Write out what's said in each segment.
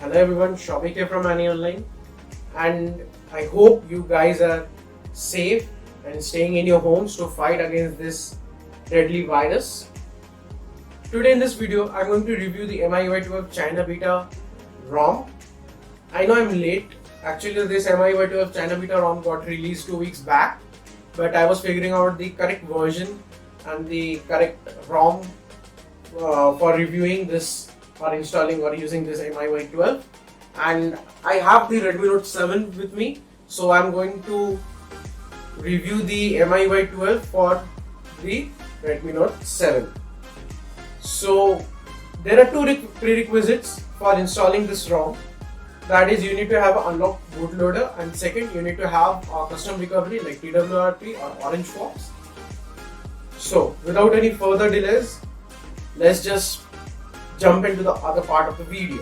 Hello everyone, Xiaomi here from Ani Online, and I hope you guys are safe and staying in your homes to fight against this deadly virus. Today in this video, I'm going to review the MIUI 12 China Beta ROM. I know I'm late. Actually, this MIUI 12 China Beta ROM got released 2 weeks back, but I was figuring out the correct version and the correct ROM for reviewing this or installing or using this MIUI 12, and I have the Redmi Note 7 with me, so I'm going to review the MIUI 12 for the Redmi Note 7. So there are two prerequisites for installing this ROM. That is, you need to have an unlocked bootloader, and second, you need to have a custom recovery like TWRP or Orange Fox. So without any further delays, let's just jump into the other part of the video.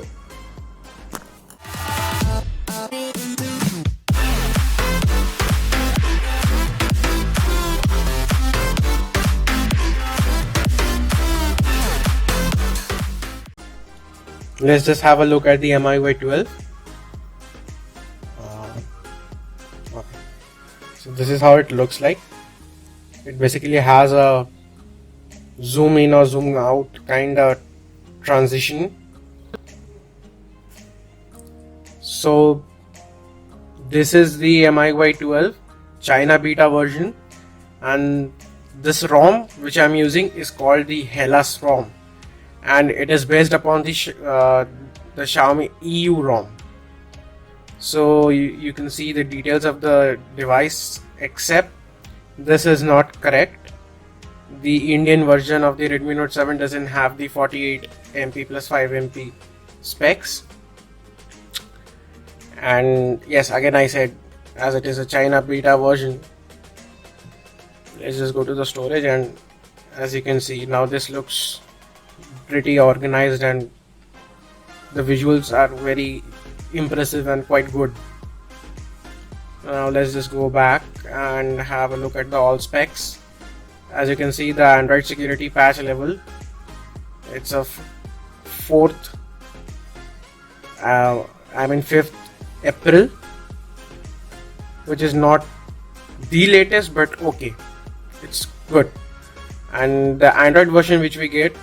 Let's just have a look at the MIUI 12. Okay. So this is how it looks like. It basically has a zoom in or zoom out kind of transition. So this is the MIUI 12 China Beta version, and this ROM which I'm using is called the HELLAS ROM, and it is based upon the Xiaomi.EU ROM. So you can see the details of the device, except this is not correct. The Indian version of the Redmi Note 7 doesn't have the 48 MP plus 5 MP specs. And yes, again I said, as it is a China Beta version, let's just go to the storage, and as you can see, now this looks pretty organized and the visuals are very impressive and quite good. Now let's just go back and have a look at the all specs. As you can see, the Android security patch level, it's a 5th April, which is not the latest, but okay, it's good. And the Android version which we get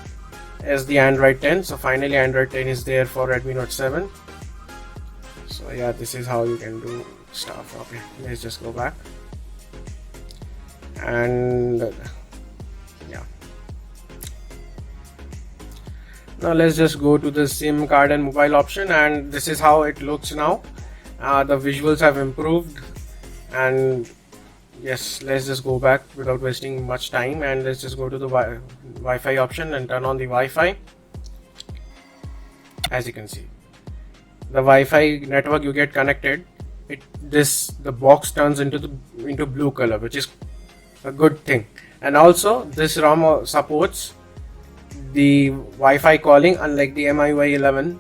is the Android 10. So finally Android 10 is there for Redmi Note 7. So yeah, this is how you can do stuff. Okay, let's just go back, and yeah, now let's just go to the SIM card and mobile option, and this is how it looks now. The visuals have improved, and yes, let's just go back without wasting much time, and let's just go to the Wi-Fi option and turn on the Wi-Fi. As you can see, the Wi-Fi network you get connected, the box turns into blue color, which is a good thing. And also this ROM supports the Wi-Fi calling, unlike the MIUI 11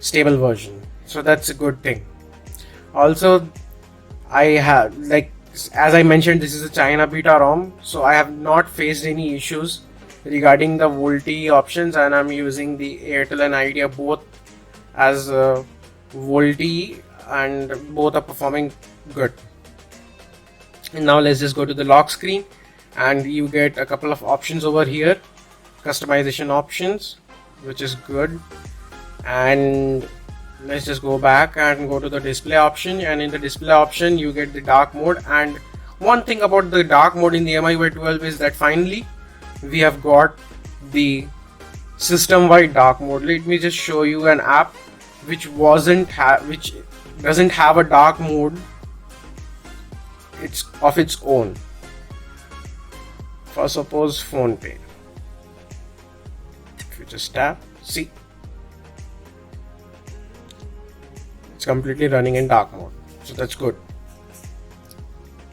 stable version, so that's a good thing. Also, I have, like, as I mentioned, this is a China Beta ROM, so I have not faced any issues regarding the VoLTE options, and I'm using the Airtel and Idea both as VoLTE, and both are performing good. And now let's just go to the lock screen, and you get a couple of options over here, customization options, which is good. And let's just go back and go to the display option, and in the display option you get the dark mode. And one thing about the dark mode in the MIUI 12 is that finally we have got the system-wide dark mode. Let me just show you an app which doesn't have a dark mode. It's of its own. For suppose PhonePe, if you just tap, see, it's completely running in dark mode, so that's good.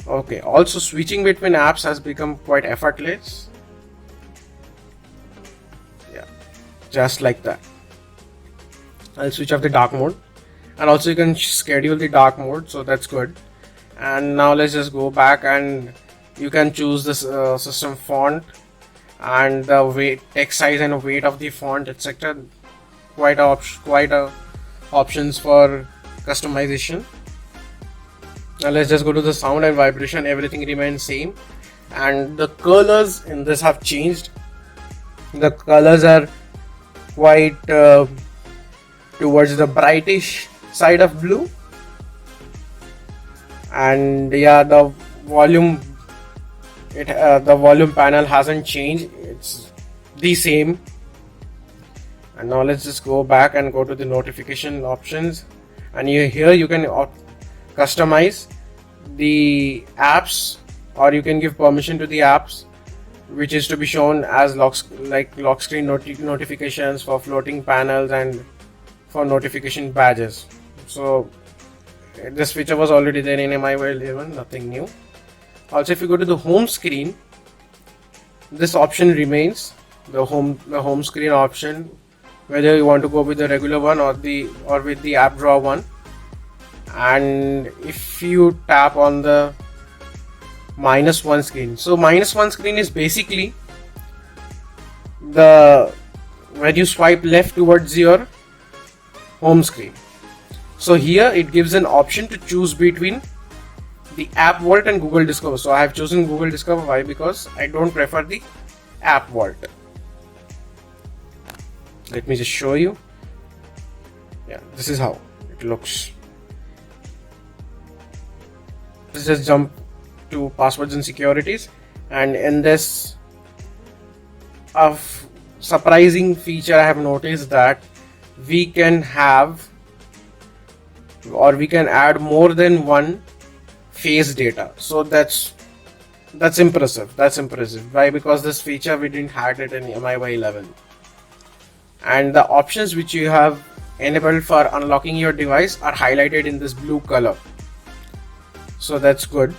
Okay, also switching between apps has become quite effortless. Yeah, just like that. I'll switch off the dark mode, and also you can schedule the dark mode, so that's good. And now let's just go back, and you can choose this system font and the weight, text size and weight of the font, etc. Quite a options for customization. Now let's just go to the sound and vibration. Everything remains same, and the colors in this have changed. The colors are quite towards the brightish side of blue, and yeah, the volume the volume panel hasn't changed, it's the same. And now let's just go back and go to the notification options, and here you can customize the apps, or you can give permission to the apps which is to be shown as lock screen notifications, for floating panels, and for notification badges. So this feature was already there in MIUI 11, nothing new. Also, if you go to the home screen, this option remains, the home screen option, whether you want to go with the regular one or with the app drawer one. And if you tap on the -1 screen, so -1 screen is basically when you swipe left towards your home screen. So here it gives an option to choose between the app vault and Google Discover. So I have chosen Google Discover. Why? Because I don't prefer the app vault. Let me just show you. Yeah, this is how it looks. Let's just jump to passwords and securities, and in this surprising feature I have noticed that we can have, or we can add more than one face data. So that's impressive. Why? Because this feature we didn't have it in MIUI 11. And the options which you have enabled for unlocking your device are highlighted in this blue color, so that's good.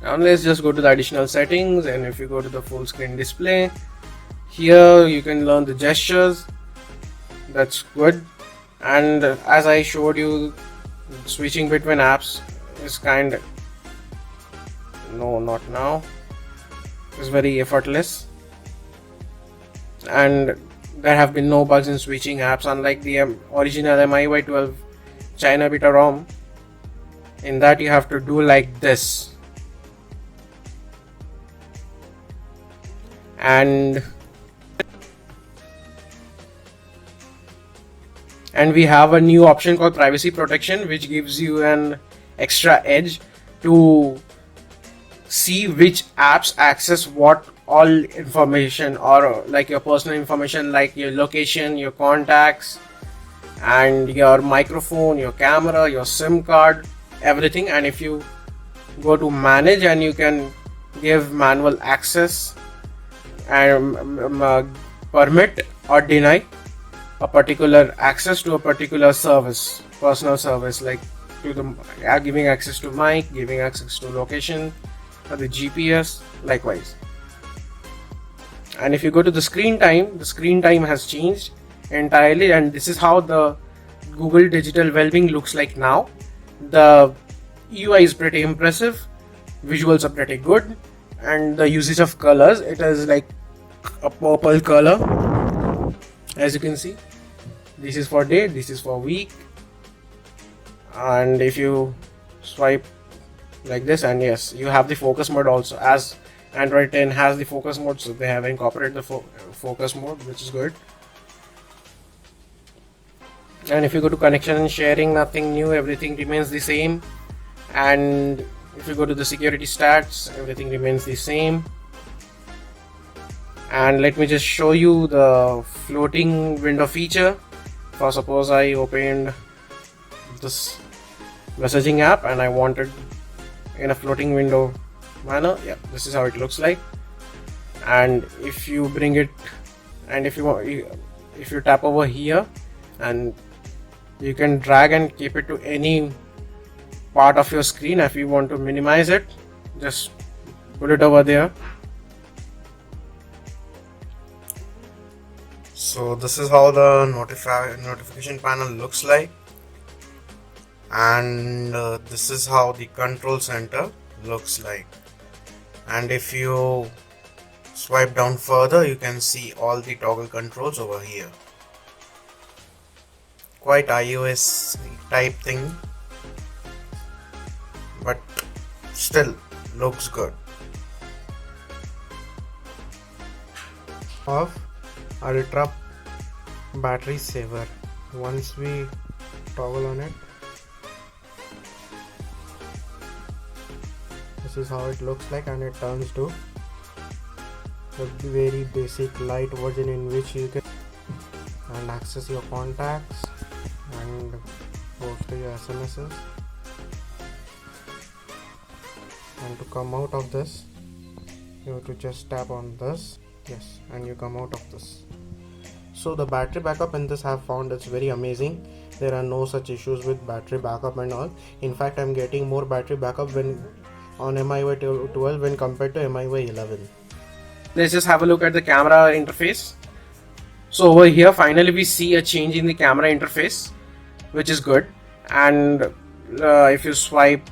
Now let's just go to the additional settings, and if you go to the full screen display, here you can learn the gestures. That's good. And as I showed you, switching between apps is not now, it's very effortless, and there have been no bugs in switching apps, unlike the original MIUI 12 China Beta ROM. In that you have to do like this, and we have a new option called privacy protection, which gives you an extra edge to see which apps access what all information, or like your personal information, like your location, your contacts, and your microphone, your camera, your SIM card, everything. And if you go to manage, and you can give manual access and permit or deny a particular access to a particular service, personal service, like giving access to mic, giving access to location, or the GPS, likewise. And if you go to the screen time has changed entirely, and this is how the Google Digital Wellbeing looks like now. The UI is pretty impressive, visuals are pretty good, and the usage of colors, it is like a purple color, as you can see. This is for day, this is for week, and if you swipe like this, and yes, you have the focus mode also, as Android 10 has the focus mode, so they have incorporated the focus mode, which is good. And if you go to connection and sharing, nothing new, everything remains the same. And if you go to the security stats, everything remains the same. And let me just show you the floating window feature. For suppose I opened this messaging app and I wanted in a floating window manner, yeah, this is how it looks like. And if you bring it, and if you tap over here, and you can drag and keep it to any part of your screen. If you want to minimize it, just put it over there. So this is how the notification panel looks like, and this is how the control center looks like. And if you swipe down further, you can see all the toggle controls over here. quite iOS type thing, but still looks good. Of ultra battery saver. Once we toggle on it, this is how it looks like, and it turns to the very basic light version in which you can and access your contacts and post your SMSs. And to come out of this, you have to just tap on this, yes, and you come out of this. So the battery backup in this I have found it's very amazing. There are no such issues with battery backup and all. In fact, I'm getting more battery backup when on MIUI 12 when compared to MIUI 11. Let's just have a look at the camera interface. So over here finally we see a change in the camera interface, which is good. And if you swipe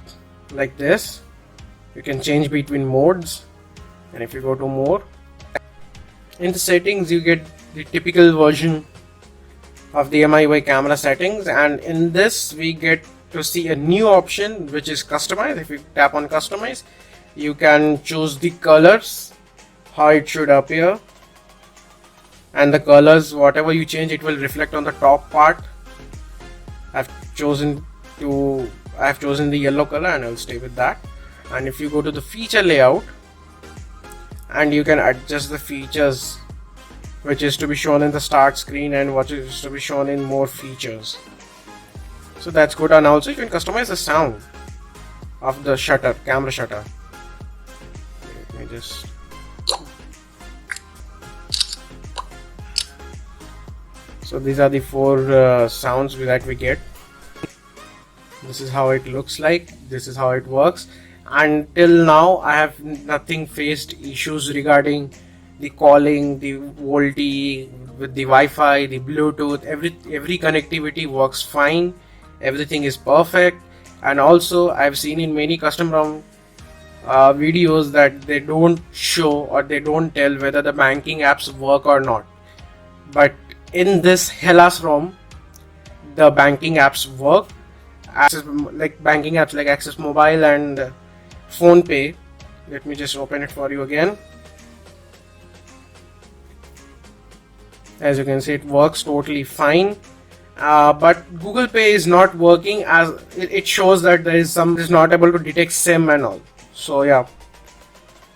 like this, you can change between modes. And if you go to more, in the settings you get the typical version of the MIUI camera settings, and in this we get to see a new option which is customize. If you tap on customize, you can choose the colors, how it should appear, and the colors, whatever you change, it will reflect on the top part. I've chosen the yellow color and I'll stay with that. And if you go to the feature layout, and you can adjust the features which is to be shown in the start screen and what is to be shown in more features. So that's good. And also you can customize the sound of the shutter, camera shutter. Let me just so these are the four sounds that we get. This is how it looks like, this is how it works. Until now I have nothing faced issues regarding the calling, the VoLTE, with the Wi-Fi, the Bluetooth, every connectivity works fine, everything is perfect. And also I've seen in many custom ROM videos that they don't show or they don't tell whether the banking apps work or not, but in this HELLAS ROM the banking apps work. Like banking apps like Access Mobile and Phone Pay. Let me just open it for you again. As you can see, it works totally fine, but Google Pay is not working, as it shows that there is some is not able to detect SIM and all. So yeah,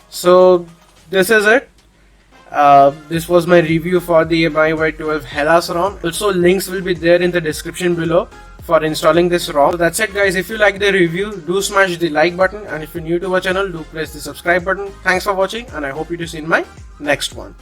so this is it. This was my review for the MIUI 12 HELLAS ROM. Also links will be there in the description below for installing this ROM. So that's it guys. If you like the review, do smash the like button, and if you're new to our channel, do press the subscribe button. Thanks for watching, and I hope you to see in my next one.